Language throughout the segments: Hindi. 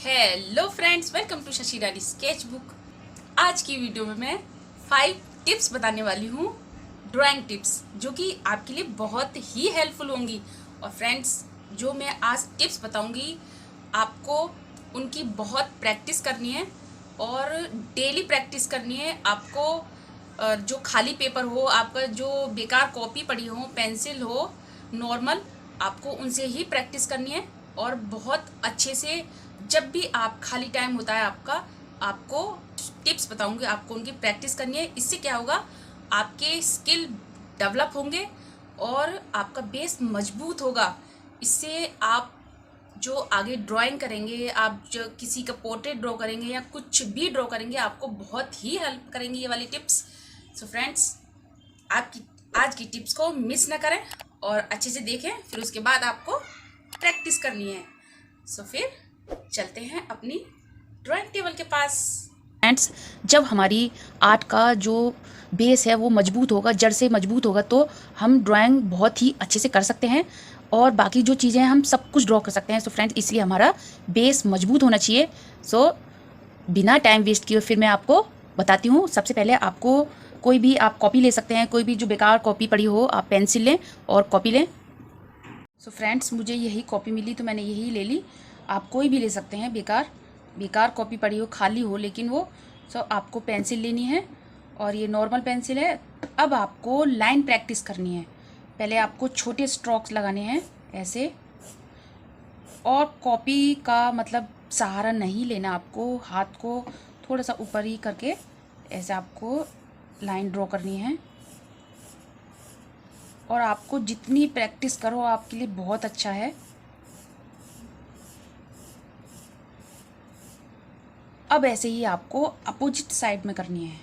Hello friends, welcome to Shashi Rani sketch book. आज की वीडियो में मैं 5 टिप्स बताने वाली हूँ, ड्राइंग टिप्स, जो कि आपके लिए बहुत ही हेल्पफुल होंगी। और फ्रेंड्स, जो मैं आज टिप्स बताऊंगी, आपको उनकी बहुत प्रैक्टिस करनी है और डेली प्रैक्टिस करनी है। आपको जो खाली पेपर हो, आपका जो बेकार कॉपी पड़ी हो, पेंसिल हो नॉर्मल, आपको उनसे ही प्रैक्टिस करनी है। और बहुत अच्छे से जब भी आप खाली टाइम होता है आपका, आपको टिप्स बताऊंगी, आपको उनकी प्रैक्टिस करनी है। इससे क्या होगा, आपके स्किल डेवलप होंगे और आपका बेस मजबूत होगा। इससे आप जो आगे ड्राइंग करेंगे, आप जो किसी का पोर्ट्रेट ड्रॉ करेंगे या कुछ भी ड्रॉ करेंगे, आपको बहुत ही हेल्प करेंगी ये वाली टिप्स। सो फ्रेंड्स, आपकी आज की टिप्स को मिस ना करें और अच्छे से देखें, फिर उसके बाद आपको प्रैक्टिस करनी है। सो फिर चलते हैं अपनी ड्राइंग टेबल के पास। फ्रेंड्स, जब हमारी आर्ट का जो बेस है वो मजबूत होगा, जड़ से मजबूत होगा, तो हम ड्राइंग बहुत ही अच्छे से कर सकते हैं और बाकी जो चीज़ें हैं हम सब कुछ ड्रॉ कर सकते हैं। सो फ्रेंड्स, इसलिए हमारा बेस मजबूत होना चाहिए। सो बिना टाइम वेस्ट किए फिर मैं आपको बताती हूँ। सबसे पहले आपको कोई भी आप कॉपी ले सकते हैं, कोई भी जो बेकार कॉपी पड़ी हो, आप पेंसिल लें और कॉपी लें। सो फ्रेंड्स, मुझे यही कॉपी मिली तो मैंने यही ले ली। आप कोई भी ले सकते हैं, बेकार बेकार कॉपी पड़ी हो, खाली हो, लेकिन वो सो आपको पेंसिल लेनी है और ये नॉर्मल पेंसिल है। अब आपको लाइन प्रैक्टिस करनी है। पहले आपको छोटे स्ट्रोक्स लगाने हैं ऐसे, और कॉपी का मतलब सहारा नहीं लेना, आपको हाथ को थोड़ा सा ऊपर ही करके ऐसे आपको लाइन ड्रॉ करनी है। और आपको जितनी प्रैक्टिस करो आपके लिए बहुत अच्छा है। अब ऐसे ही आपको अपोजिट साइड में करनी है।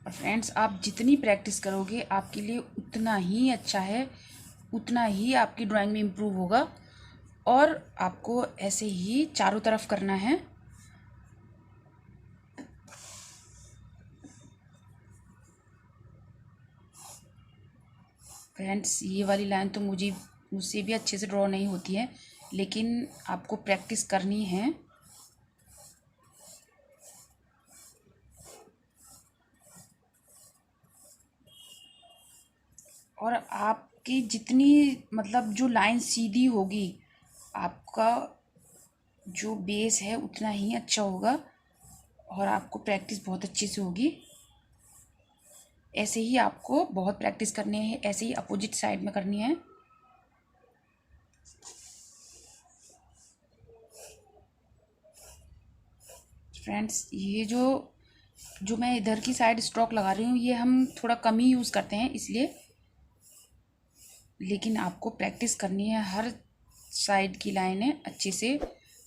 और फ्रेंड्स, आप जितनी प्रैक्टिस करोगे आपके लिए उतना ही अच्छा है, उतना ही आपकी ड्राइंग में इम्प्रूव होगा। और आपको ऐसे ही चारों तरफ करना है। फ्रेंड्स, ये वाली लाइन तो मुझसे भी अच्छे से ड्रॉ नहीं होती है, लेकिन आपको प्रैक्टिस करनी है। और आपकी जितनी मतलब जो लाइन सीधी होगी, आपका जो बेस है उतना ही अच्छा होगा और आपको प्रैक्टिस बहुत अच्छे से होगी। ऐसे ही आपको बहुत प्रैक्टिस करनी है, ऐसे ही अपोजिट साइड में करनी है। फ्रेंड्स, ये जो मैं इधर की साइड स्ट्रोक लगा रही हूँ, ये हम थोड़ा कम ही यूज़ करते हैं इसलिए, लेकिन आपको प्रैक्टिस करनी है। हर साइड की लाइनें अच्छे से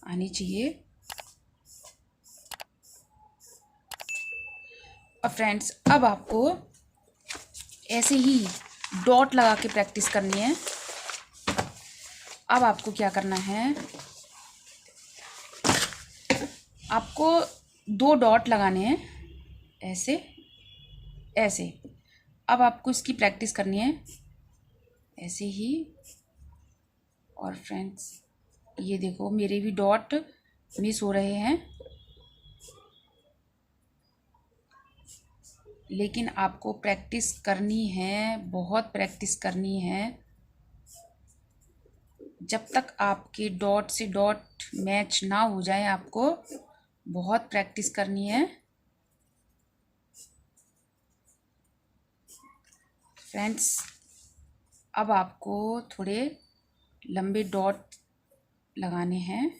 आनी चाहिए। और फ्रेंड्स, अब आपको ऐसे ही डॉट लगा के प्रैक्टिस करनी है। अब आपको क्या करना है, आपको 2 डॉट लगाने हैं ऐसे ऐसे। अब आपको इसकी प्रैक्टिस करनी है ऐसे ही। और फ्रेंड्स, ये देखो मेरे भी डॉट मिस हो रहे हैं, लेकिन आपको प्रैक्टिस करनी है, बहुत प्रैक्टिस करनी है। जब तक आपके डॉट से डॉट मैच ना हो जाए, आपको बहुत प्रैक्टिस करनी है। फ्रेंड्स, अब आपको थोड़े लंबे डॉट लगाने हैं।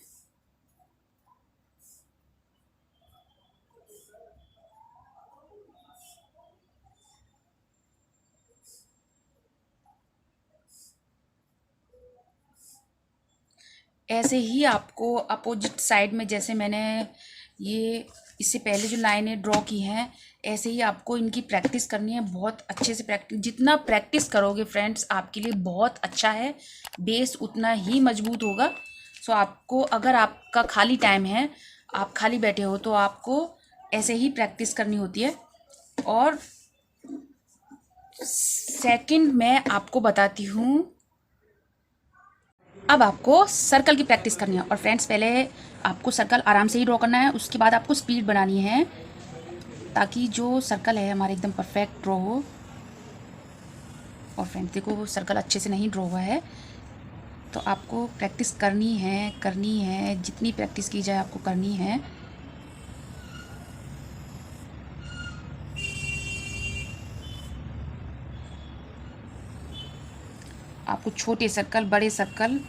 ऐसे ही आपको अपोजिट साइड में, जैसे मैंने ये इससे पहले जो लाइनें ड्रॉ की हैं ऐसे ही आपको इनकी प्रैक्टिस करनी है, बहुत अच्छे से प्रैक्टिस। जितना प्रैक्टिस करोगे फ्रेंड्स आपके लिए बहुत अच्छा है, बेस उतना ही मजबूत होगा। सो आपको, अगर आपका खाली टाइम है, आप खाली बैठे हो, तो आपको ऐसे ही प्रैक्टिस करनी होती है। और सेकंड मैं आपको बताती हूँ, अब आपको सर्कल की प्रैक्टिस करनी है। और फ्रेंड्स पहले आपको सर्कल आराम से ही ड्रॉ करना है, उसके बाद आपको स्पीड बनानी है ताकि जो सर्कल है हमारे एकदम परफेक्ट ड्रॉ हो। और फ्रेंड्स देखो वो सर्कल अच्छे से नहीं ड्रॉ हुआ है, तो आपको प्रैक्टिस करनी है, जितनी प्रैक्टिस की जाए आपको करनी है। आपको छोटे सर्कल, बड़े सर्कल,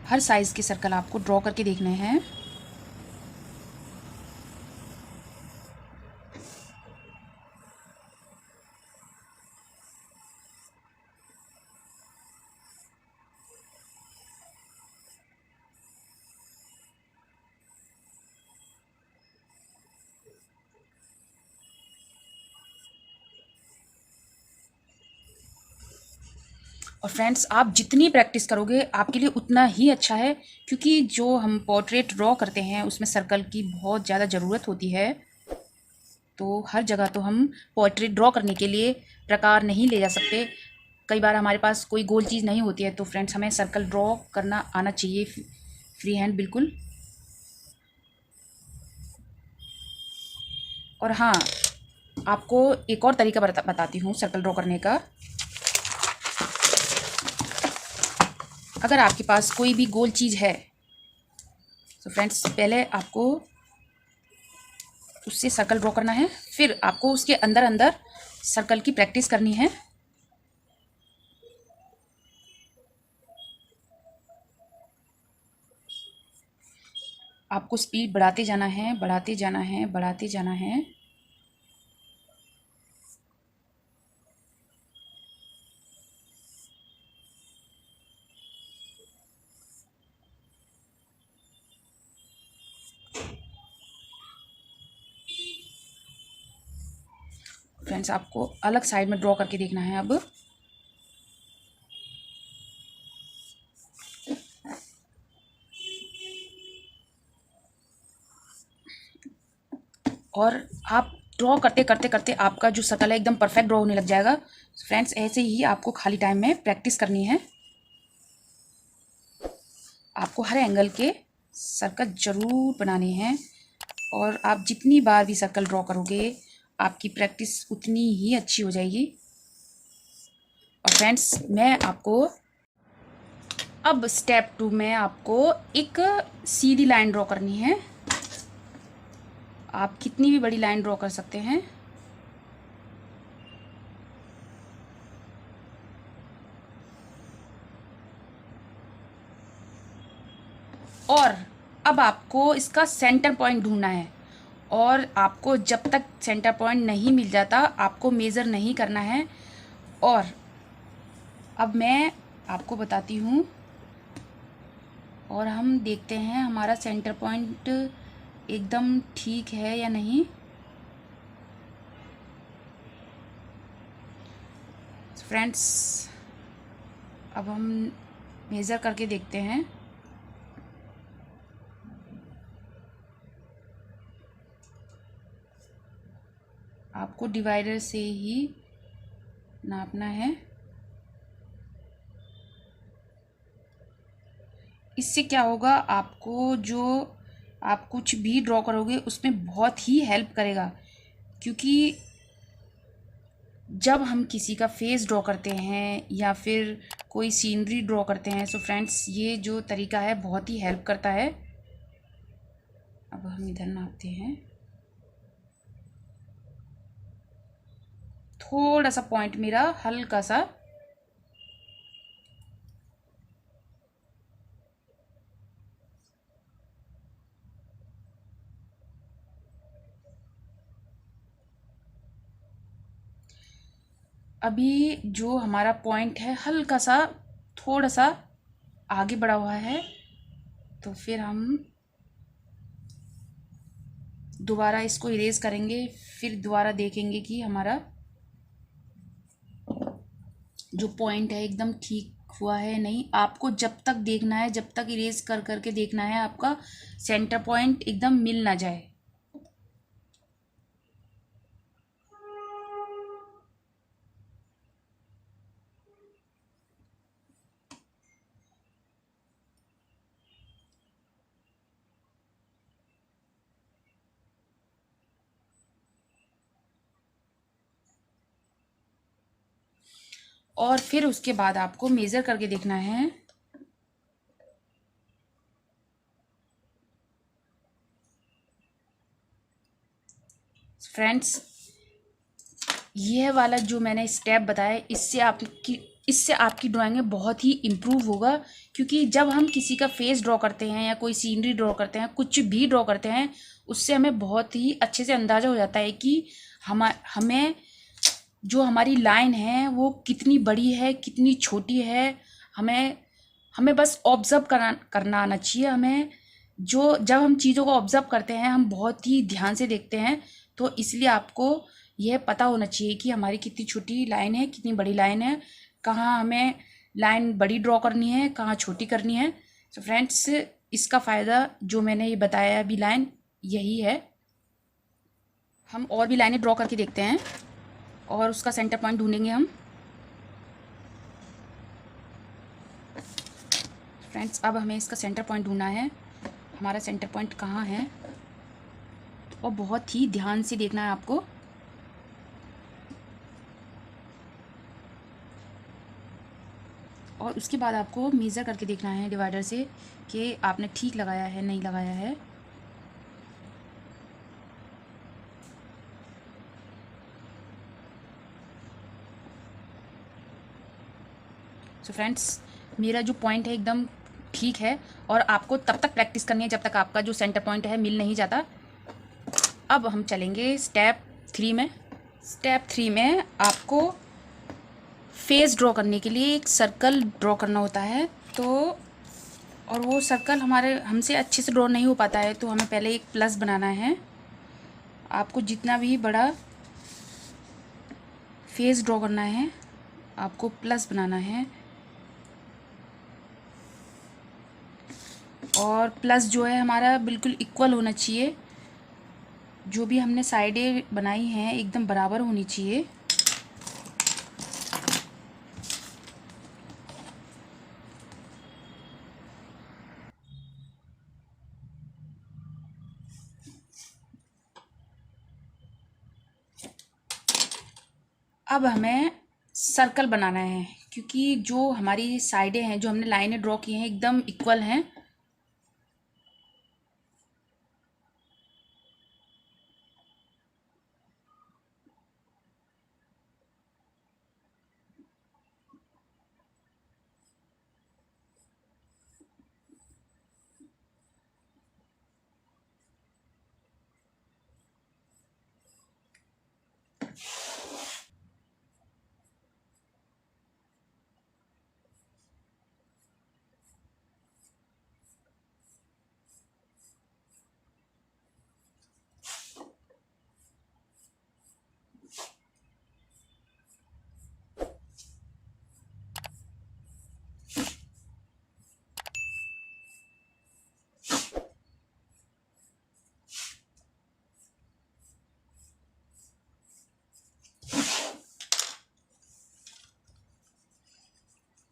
हर साइज़ के सर्कल आपको ड्रॉ करके देखने हैं। और फ्रेंड्स आप जितनी प्रैक्टिस करोगे आपके लिए उतना ही अच्छा है, क्योंकि जो हम पोर्ट्रेट ड्रॉ करते हैं उसमें सर्कल की बहुत ज़्यादा ज़रूरत होती है। तो हर जगह तो हम पोर्ट्रेट ड्रॉ करने के लिए प्रकार नहीं ले जा सकते। कई बार हमारे पास कोई गोल चीज़ नहीं होती है, तो फ्रेंड्स हमें सर्कल ड्रॉ करना आना चाहिए फ्री हैंड बिल्कुल। और हाँ, आपको एक और तरीका बताती हूँ सर्कल ड्रॉ करने का। अगर आपके पास कोई भी गोल चीज़ है तो फ्रेंड्स पहले आपको उससे सर्कल ड्रॉ करना है, फिर आपको उसके अंदर अंदर सर्कल की प्रैक्टिस करनी है। आपको स्पीड बढ़ाते जाना है, बढ़ाते जाना है, बढ़ाते जाना है। फ्रेंड्स आपको अलग साइड में ड्रॉ करके देखना है अब। और आप ड्रॉ करते करते करते आपका जो सर्कल है एकदम परफेक्ट ड्रॉ होने लग जाएगा। फ्रेंड्स ऐसे ही आपको खाली टाइम में प्रैक्टिस करनी है। आपको हर एंगल के सर्कल ज़रूर बनाने हैं, और आप जितनी बार भी सर्कल ड्रॉ करोगे आपकी प्रैक्टिस उतनी ही अच्छी हो जाएगी। और फ्रेंड्स मैं आपको अब स्टेप 2 में आपको एक सीधी लाइन ड्रॉ करनी है। आप कितनी भी बड़ी लाइन ड्रॉ कर सकते हैं। और अब आपको इसका सेंटर पॉइंट ढूंढना है, और आपको जब तक सेंटर पॉइंट नहीं मिल जाता आपको मेज़र नहीं करना है। और अब मैं आपको बताती हूँ, और हम देखते हैं हमारा सेंटर पॉइंट एकदम ठीक है या नहीं। फ्रेंड्स अब हम मेज़र करके देखते हैं। आपको डिवाइडर से ही नापना है। इससे क्या होगा, आपको जो आप कुछ भी ड्रॉ करोगे उसमें बहुत ही हेल्प करेगा। क्योंकि जब हम किसी का फेस ड्रॉ करते हैं या फिर कोई सीनरी ड्रॉ करते हैं, सो फ्रेंड्स ये जो तरीका है बहुत ही हेल्प करता है। अब हम इधर नापते हैं, थोड़ा सा पॉइंट मेरा हल्का सा अभी जो हमारा पॉइंट है हल्का सा थोड़ा सा आगे बढ़ा हुआ है, तो फिर हम दोबारा इसको इरेज करेंगे, फिर दोबारा देखेंगे कि हमारा जो पॉइंट है एकदम ठीक हुआ है नहीं। आपको जब तक देखना है, जब तक इरेज कर करके देखना है आपका सेंटर पॉइंट एकदम मिल ना जाए। और फिर उसके बाद आपको मेज़र करके देखना है। फ्रेंड्स, यह वाला जो मैंने स्टेप बताया, इससे आपकी ड्राइंग में बहुत ही इम्प्रूव होगा। क्योंकि जब हम किसी का फेस ड्रॉ करते हैं या कोई सीनरी ड्रॉ करते हैं, कुछ भी ड्रॉ करते हैं, उससे हमें बहुत ही अच्छे से अंदाज़ा हो जाता है कि हमें जो हमारी लाइन है वो कितनी बड़ी है, कितनी छोटी है। हमें हमें बस ऑब्ज़र्व करना आना चाहिए। हमें जब हम चीज़ों को ऑब्ज़र्व करते हैं, हम बहुत ही ध्यान से देखते हैं, तो इसलिए आपको यह पता होना चाहिए कि हमारी कितनी छोटी लाइन है, कितनी बड़ी लाइन है, कहाँ हमें लाइन बड़ी ड्रॉ करनी है, कहाँ छोटी करनी है। तो फ्रेंड्स, इसका फ़ायदा जो मैंने ये बताया अभी लाइन, यही है। हम और भी लाइनें ड्रॉ करके देखते हैं और उसका सेंटर पॉइंट ढूंढेंगे हम। फ्रेंड्स, अब हमें इसका सेंटर पॉइंट ढूंढना है। हमारा सेंटर पॉइंट कहाँ है, और बहुत ही ध्यान से देखना है आपको। और उसके बाद आपको मेज़र करके देखना है डिवाइडर से कि आपने ठीक लगाया है नहीं लगाया है। सो फ्रेंड्स, मेरा जो पॉइंट है एकदम ठीक है, और आपको तब तक प्रैक्टिस करनी है जब तक आपका जो सेंटर पॉइंट है मिल नहीं जाता। अब हम चलेंगे स्टेप 3 में। स्टेप 3 में आपको फेस ड्रॉ करने के लिए एक सर्कल ड्रॉ करना होता है। तो और वो सर्कल हमसे अच्छे से ड्रॉ नहीं हो पाता है, तो हमें पहले एक प्लस बनाना है। आपको जितना भी बड़ा फेस ड्रॉ करना है, आपको प्लस बनाना है। और प्लस जो है हमारा बिल्कुल इक्वल होना चाहिए। जो भी हमने साइडें बनाई हैं एकदम बराबर होनी चाहिए। अब हमें सर्कल बनाना है, क्योंकि जो हमारी साइडें हैं, जो हमने लाइनें ड्रॉ की हैं, एकदम इक्वल हैं।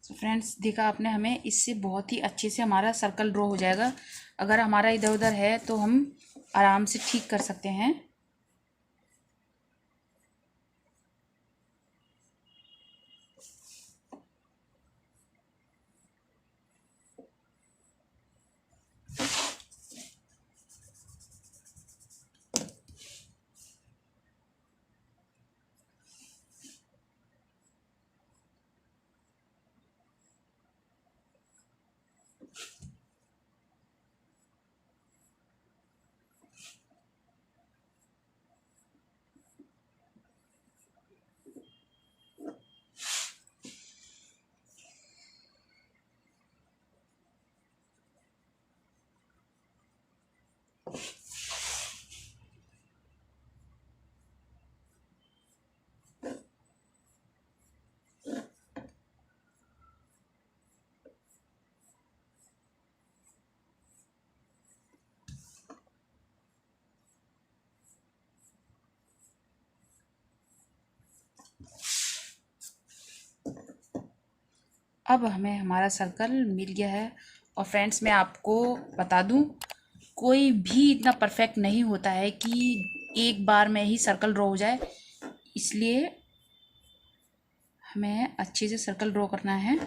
तो फ्रेंड्स, देखा आपने, हमें इससे बहुत ही अच्छे से हमारा सर्कल ड्रॉ हो जाएगा। अगर हमारा इधर उधर है तो हम आराम से ठीक कर सकते हैं। अब हमें हमारा सर्कल मिल गया है। और फ्रेंड्स, मैं आपको बता दूं, कोई भी इतना परफेक्ट नहीं होता है कि एक बार में ही सर्कल ड्रॉ हो जाए, इसलिए हमें अच्छे से सर्कल ड्रॉ करना है।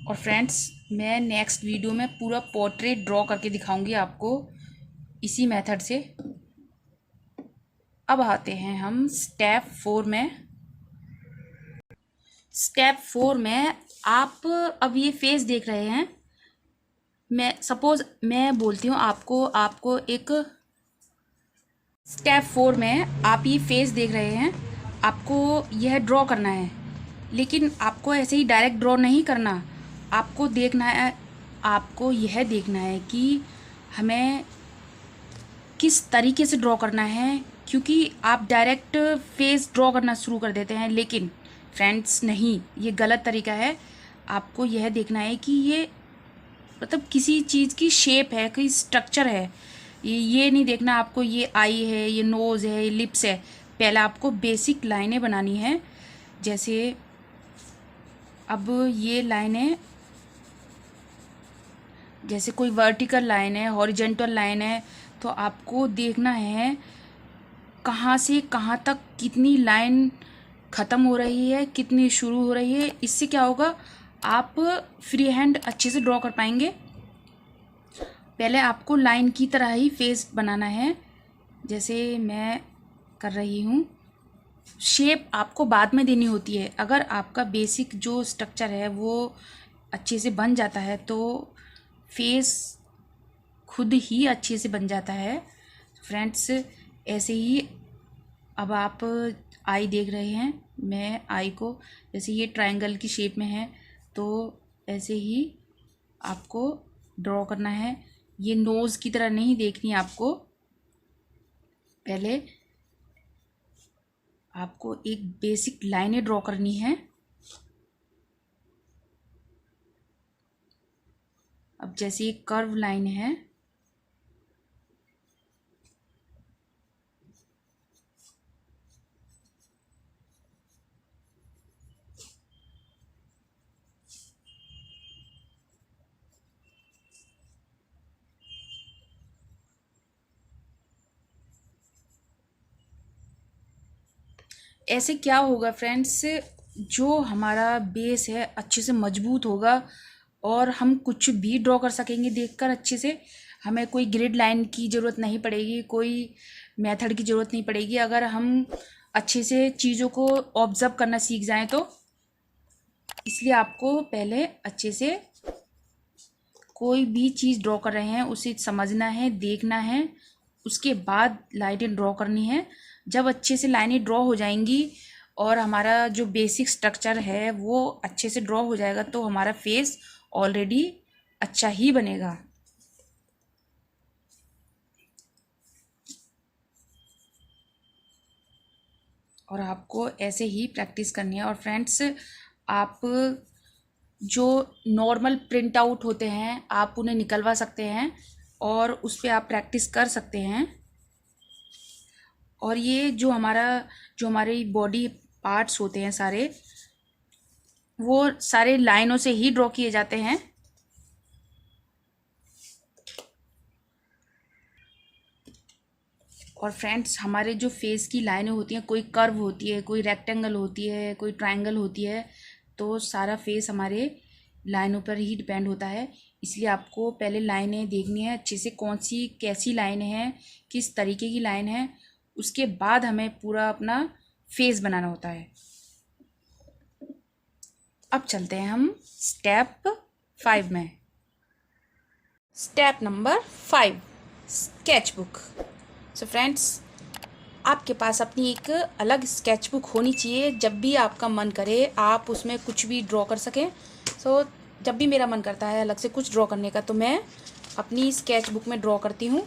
और फ्रेंड्स, मैं नेक्स्ट वीडियो में पूरा पोर्ट्रेट ड्रॉ करके दिखाऊंगी आपको इसी मेथड से। अब आते हैं हम स्टेप 4 में। स्टेप 4 में आप अब ये फेस देख रहे हैं। मैं बोलती हूँ आपको एक स्टेप 4 में आप ये फेस देख रहे हैं, आपको यह ड्रॉ करना है। लेकिन आपको ऐसे ही डायरेक्ट ड्रॉ नहीं करना, आपको यह देखना है कि हमें किस तरीके से ड्रॉ करना है। क्योंकि आप डायरेक्ट फेस ड्रॉ करना शुरू कर देते हैं, लेकिन फ्रेंड्स नहीं, ये गलत तरीका है। आपको यह देखना है कि ये मतलब किसी चीज़ की शेप है, कोई स्ट्रक्चर है। ये नहीं देखना आपको ये आई है, ये नोज़ है, ये लिप्स है। पहले आपको बेसिक लाइनें बनानी है। जैसे अब ये लाइनें, जैसे कोई वर्टिकल लाइन है, हॉरिजेंटल लाइन है, तो आपको देखना है कहाँ से कहाँ तक कितनी लाइन ख़त्म हो रही है, कितनी शुरू हो रही है। इससे क्या होगा, आप फ्री हैंड अच्छे से ड्रॉ कर पाएंगे। पहले आपको लाइन की तरह ही फेस बनाना है, जैसे मैं कर रही हूँ। शेप आपको बाद में देनी होती है। अगर आपका बेसिक जो स्ट्रक्चर है वो अच्छे से बन जाता है तो फेस खुद ही अच्छे से बन जाता है। फ्रेंड्स, ऐसे ही अब आप आई देख रहे हैं। मैं आई को, जैसे ये ट्रायंगल की शेप में है, तो ऐसे ही आपको ड्रॉ करना है। ये नोज़ की तरह नहीं देखनी आपको। पहले आपको एक बेसिक लाइनें ड्रॉ करनी है। अब जैसे ये कर्व लाइन है, ऐसे क्या होगा फ्रेंड्स, जो हमारा बेस है अच्छे से मजबूत होगा और हम कुछ भी ड्रॉ कर सकेंगे देखकर अच्छे से। हमें कोई ग्रिड लाइन की ज़रूरत नहीं पड़ेगी, कोई मेथड की ज़रूरत नहीं पड़ेगी, अगर हम अच्छे से चीज़ों को ऑब्जर्व करना सीख जाएं तो। इसलिए आपको पहले अच्छे से कोई भी चीज़ ड्रॉ कर रहे हैं उसे समझना है, देखना है, उसके बाद लाइनें ड्रॉ करनी है। जब अच्छे से लाइनें ड्रॉ हो जाएंगी और हमारा जो बेसिक स्ट्रक्चर है वो अच्छे से ड्रॉ हो जाएगा तो हमारा फेस ऑलरेडी अच्छा ही बनेगा। और आपको ऐसे ही प्रैक्टिस करनी है। और फ्रेंड्स, आप जो नॉर्मल प्रिंट आउट होते हैं आप उन्हें निकलवा सकते हैं और उस पर आप प्रैक्टिस कर सकते हैं। और ये जो हमारी बॉडी पार्ट्स होते हैं सारे, वो सारे लाइनों से ही ड्रॉ किए जाते हैं। और फ्रेंड्स, हमारे जो फेस की लाइनें होती हैं, कोई कर्व होती है, कोई रेक्टेंगल होती है, कोई ट्रायंगल होती है, तो सारा फेस हमारे लाइनों पर ही डिपेंड होता है। इसलिए आपको पहले लाइनें देखनी है अच्छे से, कौन सी कैसी लाइन है, किस तरीके की लाइन है, उसके बाद हमें पूरा अपना फेस बनाना होता है। अब चलते हैं हम स्टेप 5 में। Step number 5, sketch book. So friends, आपके पास अपनी एक अलग स्केच बुक होनी चाहिए। जब भी आपका मन करे आप उसमें कुछ भी ड्रॉ कर सकें। सो जब भी मेरा मन करता है अलग से कुछ ड्रॉ करने का तो मैं अपनी स्केच बुक में ड्रॉ करती हूँ।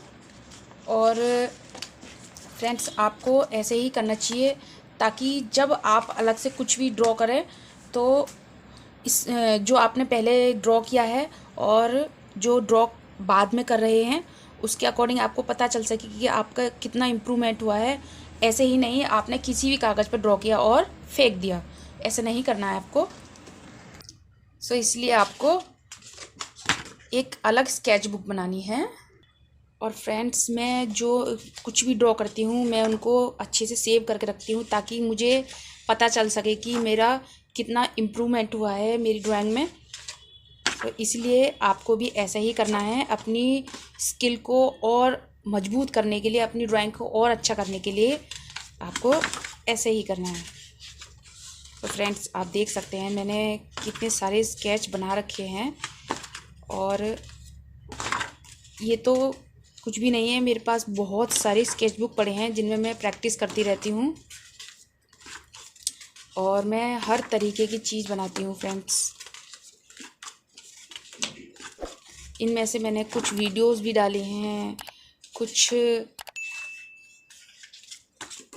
और फ्रेंड्स, आपको ऐसे ही करना चाहिए ताकि जब आप अलग से कुछ भी ड्रॉ करें तो इस जो आपने पहले ड्रॉ किया है और जो ड्रॉ बाद में कर रहे हैं उसके अकॉर्डिंग आपको पता चल सके कि आपका कितना इम्प्रूवमेंट हुआ है। ऐसे ही नहीं आपने किसी भी कागज़ पर ड्रॉ किया और फेंक दिया, ऐसे नहीं करना है आपको। सो इसलिए आपको एक अलग स्केच बुक बनानी है। और फ्रेंड्स, मैं जो कुछ भी ड्रॉ करती हूँ मैं उनको अच्छे से सेव करके रखती हूँ ताकि मुझे पता चल सके कि मेरा कितना इम्प्रूवमेंट हुआ है मेरी ड्राइंग में। तो इसलिए आपको भी ऐसा ही करना है, अपनी स्किल को और मजबूत करने के लिए, अपनी ड्राइंग को और अच्छा करने के लिए आपको ऐसे ही करना है। तो फ्रेंड्स, आप देख सकते हैं मैंने कितने सारे स्केच बना रखे हैं और ये तो कुछ भी नहीं है, मेरे पास बहुत सारे स्केच बुक पड़े हैं जिनमें मैं प्रैक्टिस करती रहती हूँ और मैं हर तरीके की चीज़ बनाती हूँ फ्रेंड्स। इनमें से मैंने कुछ वीडियोस भी डाले हैं, कुछ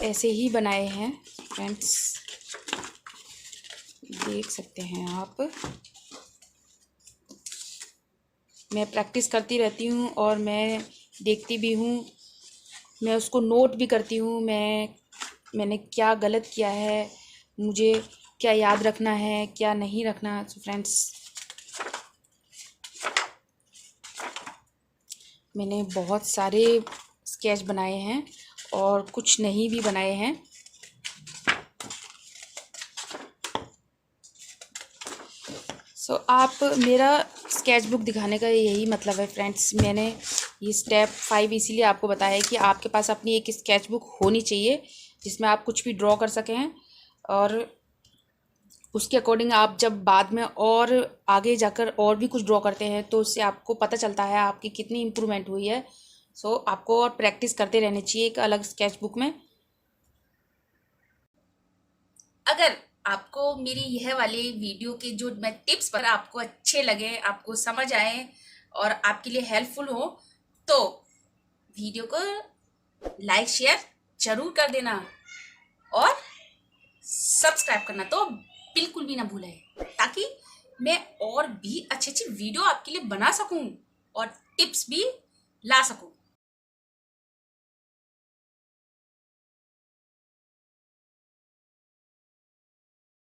ऐसे ही बनाए हैं फ्रेंड्स, देख सकते हैं आप। मैं प्रैक्टिस करती रहती हूँ और मैं देखती भी हूँ, मैं उसको नोट भी करती हूँ, मैंने क्या गलत किया है, मुझे क्या याद रखना है क्या नहीं रखना। तो फ्रेंड्स, मैंने बहुत सारे स्केच बनाए हैं और कुछ नहीं भी बनाए हैं। आप मेरा स्केच बुक दिखाने का यही मतलब है फ्रेंड्स। मैंने ये स्टेप 5 इसीलिए आपको बताया है कि आपके पास अपनी एक स्केच बुक होनी चाहिए जिसमें आप कुछ भी ड्रॉ कर सकें और उसके अकॉर्डिंग आप जब बाद में और आगे जाकर और भी कुछ ड्रॉ करते हैं तो उससे आपको पता चलता है आपकी कितनी इम्प्रूवमेंट हुई है। आपको और प्रैक्टिस करते रहने चाहिए एक अलग स्केच बुक में। अगर आपको मेरी यह वाली वीडियो के जो मैं टिप्स पर आपको अच्छे लगे, आपको समझ आए और आपके लिए हेल्पफुल हो तो वीडियो को लाइक शेयर जरूर कर देना और सब्सक्राइब करना तो बिल्कुल भी ना भूलें, ताकि मैं और भी अच्छी अच्छी वीडियो आपके लिए बना सकूं और टिप्स भी ला सकूं।